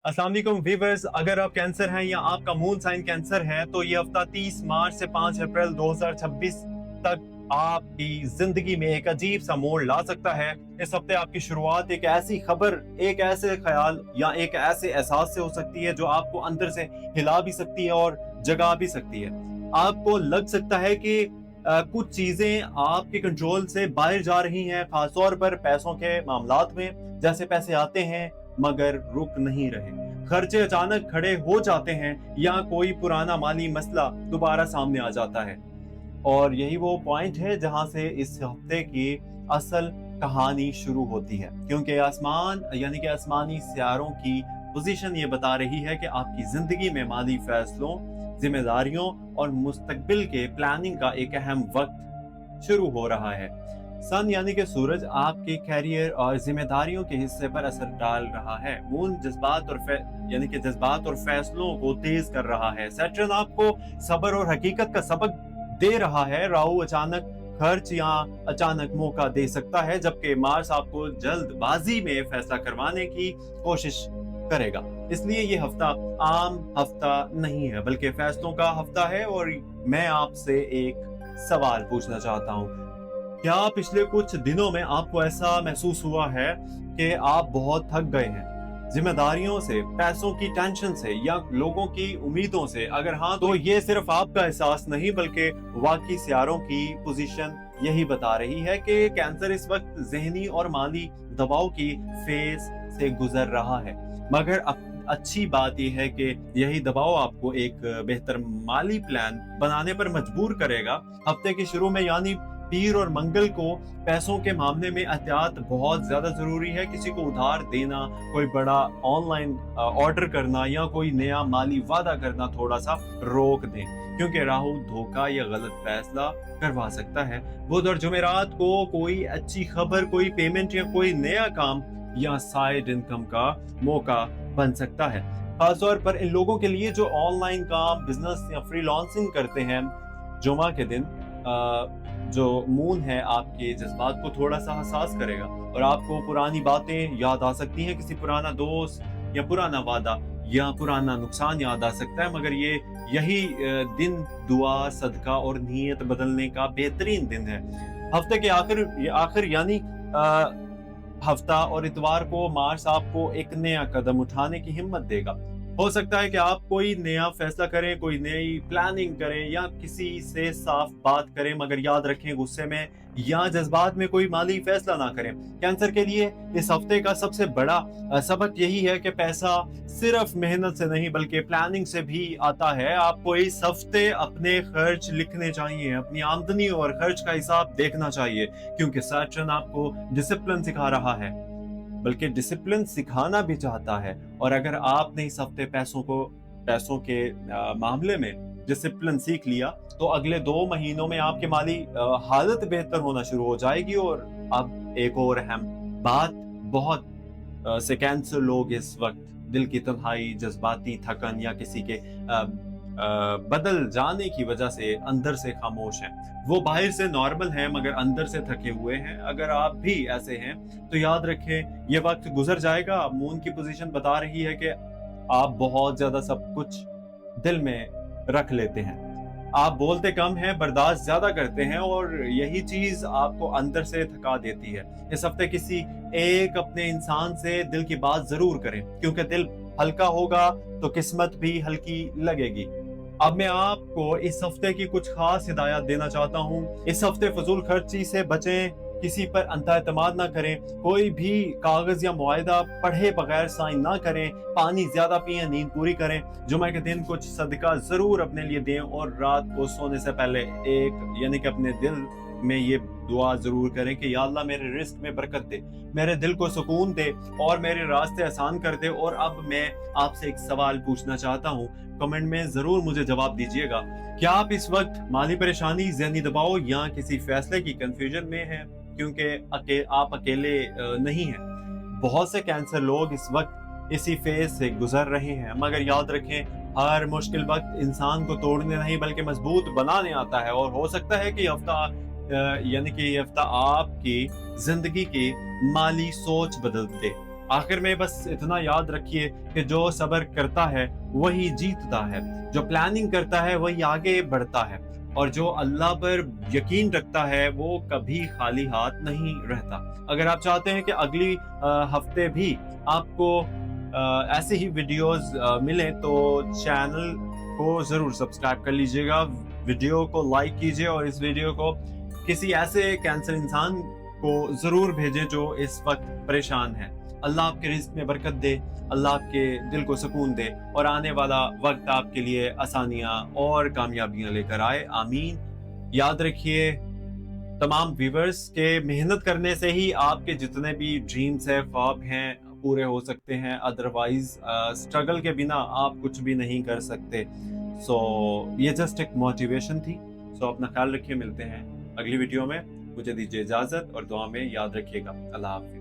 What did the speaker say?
अस्सलाम वालेकुम व्यूअर्स, अगर आप कैंसर हैं या आपका मून साइन कैंसर है तो ये हफ्ता 30 मार्च से 5 अप्रैल 2026 तक आपकी जिंदगी में एक अजीब सा मोड़ ला सकता है। इस हफ्ते आपकी शुरुआत एक ऐसी खबर, एक ऐसे ख्याल या एक ऐसे एहसास से हो सकती है जो आपको अंदर से हिला भी सकती है और जगा भी सकती है। आपको लग सकता है कि कुछ चीजें आपके कंट्रोल से बाहर जा रही हैं, खासतौर पर पैसों के मामलात में। जैसे पैसे आते हैं मगर रुक नहीं रहे, खर्चे अचानक खड़े हो जाते हैं या कोई पुराना माली मसला दोबारा सामने आ जाता है। और यही वो पॉइंट है जहां से इस हफ्ते की असल कहानी शुरू होती है, क्योंकि आसमान यानी कि आसमानी सियारों की पोजीशन ये बता रही है कि आपकी जिंदगी में माली फैसलों, जिम्मेदारियों और मुस्तकबिल के प्लानिंग का एक अहम वक्त शुरू हो रहा है। सन यानी कि सूरज आपके कैरियर और जिम्मेदारियों के हिस्से पर असर डाल रहा है। मून जज्बात और यानी कि जज्बात और फैसलों को तेज कर रहा है। सैटर्न आपको सब्र और हकीकत का सबक दे रहा है। राहु अचानक खर्च या अचानक मौका दे सकता है, जबकि मार्स आपको जल्दबाजी में फैसला करवाने की कोशिश करेगा। इसलिए ये हफ्ता आम हफ्ता नहीं है बल्कि फैसलों का हफ्ता है। और मैं आपसे एक सवाल पूछना चाहता हूँ, क्या पिछले कुछ दिनों में आपको ऐसा महसूस हुआ है कि आप बहुत थक गए हैं जिम्मेदारियों से, पैसों की टेंशन से या लोगों की उम्मीदों से? अगर हाँ, तो ये सिर्फ आपका एहसास नहीं बल्कि वाकई सियारों की पोजीशन यही बता रही है कि कैंसर इस वक्त जहनी और माली दबाव की फेज से गुजर रहा है। मगर अच्छी बात यह है कि यही दबाव आपको एक बेहतर माली प्लान बनाने पर मजबूर करेगा। हफ्ते के शुरू में यानी पीर और मंगल को पैसों के मामले में एहतियात बहुत ज्यादा जरूरी है। किसी को उधार देना, कोई बड़ा ऑनलाइन ऑर्डर करना या कोई नया माली वादा करना थोड़ा सा रोक दें, क्योंकि राहु धोखा या गलत फैसला करवा सकता है। बुध और जुमेरात को कोई अच्छी खबर, कोई पेमेंट या कोई नया काम या साइड इनकम का मौका बन सकता है, खासतौर पर इन लोगों के लिए जो ऑनलाइन काम, बिजनेस या फ्रीलांसिंग करते हैं। जुमा के दिन जो मून है आपके जज्बात को थोड़ा सा हसास करेगा और आपको पुरानी बातें याद आ सकती हैं, किसी पुराना दोस्त या पुराना वादा या पुराना नुकसान याद आ सकता है। मगर यही दिन दुआ, सदका और नीयत बदलने का बेहतरीन दिन है। हफ्ते के आखिर यानी हफ्ता और इतवार को मार्स आपको एक नया कदम उठाने की हिम्मत देगा। हो सकता है कि आप कोई नया फैसला करें, कोई नई प्लानिंग करें या किसी से साफ बात करें, मगर याद रखें गुस्से में या जज्बात में कोई माली फैसला ना करें। कैंसर के लिए इस हफ्ते का सबसे बड़ा सबक यही है कि पैसा सिर्फ मेहनत से नहीं बल्कि प्लानिंग से भी आता है। आपको इस हफ्ते अपने खर्च लिखने चाहिए, अपनी आमदनी और खर्च का हिसाब देखना चाहिए, क्योंकि सैटर्न आपको डिसिप्लिन सिखा रहा है, बल्कि डिसिप्लिन सिखाना भी चाहता है। और अगर आपने इस हफ्ते पैसों के मामले में डिसिप्लिन सीख लिया तो अगले 2 महीनों में आपके माली हालत बेहतर होना शुरू हो जाएगी। और अब एक और अहम बात, बहुत से कैंसर लोग इस वक्त दिल की तन्हाई, जज्बाती थकन या किसी के बदल जाने की वजह से अंदर से खामोश हैं। वो बाहर से नॉर्मल हैं मगर अंदर से थके हुए हैं। अगर आप भी ऐसे हैं तो याद रखें, ये वक्त गुजर जाएगा। मून की पोजीशन बता रही है कि आप बहुत ज्यादा सब कुछ दिल में रख लेते हैं, आप बोलते कम हैं, बर्दाश्त ज्यादा करते हैं और यही चीज आपको अंदर से थका देती है। इस हफ्ते किसी एक अपने इंसान से दिल की बात जरूर करें, क्योंकि दिल हल्का होगा तो किस्मत भी हल्की लगेगी। अब मैं आपको इस हफ्ते की कुछ खास हिदायत देना चाहता हूँ। इस हफ्ते फजूल खर्ची से बचें, किसी पर अंतएतमाद ना करें, कोई भी कागज या मुआहदा पढ़े बगैर साइन ना करें, पानी ज्यादा पिएं, नींद पूरी करें। जुमा के दिन कुछ सदका जरूर अपने लिए दें और रात को सोने से पहले एक यानी कि अपने दिल में ये दुआ जरूर करें कि या अल्लाह मेरे रिस्क में बरकत दे, मेरे दिल को सुकून दे और मेरे रास्ते आसान कर दे। और अब मैं आपसे एक सवाल पूछना चाहता हूँ, कमेंट में जरूर मुझे जवाब दीजिएगा। क्या आप इस वक्त माली परेशानी, ज़हनी दबाव या किसी फैसले की कंफ्यूजन में हैं? क्योंकि आप अकेले नहीं हैं। बहुत से कैंसर लोग इस वक्त इसी फेज से गुजर रहे हैं। मगर याद रखें, हर मुश्किल वक्त इंसान को तोड़ने नहीं बल्कि मजबूत बनाने आता है। और हो सकता है कि ये हफ्ता आपकी जिंदगी की माली सोच बदल दे। आखिर में बस इतना याद रखिए कि जो सब्र करता है वही जीतता है, जो प्लानिंग करता है वही आगे बढ़ता है, और जो अल्लाह पर यकीन रखता है वो कभी खाली हाथ नहीं रहता। अगर आप चाहते हैं कि अगली हफ्ते भी आपको ऐसे ही वीडियोस मिले तो चैनल को ज़रूर सब्सक्राइब कर लीजिएगा, वीडियो को लाइक कीजिए और इस वीडियो को किसी ऐसे कैंसर इंसान को ज़रूर भेजें जो इस वक्त परेशान है। अल्लाह आपके रिज़्क़ में बरकत दे, अल्लाह आपके दिल को सुकून दे और आने वाला वक्त आपके लिए आसानियाँ और कामयाबियाँ लेकर आए। आमीन। याद रखिए, तमाम व्यूअर्स के मेहनत करने से ही आपके जितने भी ड्रीम्स हैं, ख्वाब हैं, पूरे हो सकते हैं। अदरवाइज स्ट्रगल के बिना आप कुछ भी नहीं कर सकते। सो ये जस्ट एक मोटिवेशन थी। सो अपना ख्याल रखिए, मिलते हैं अगली वीडियो में। मुझे दीजिए इजाज़त और दुआ में याद रखिएगा। अल्लाह हाफ़िज़।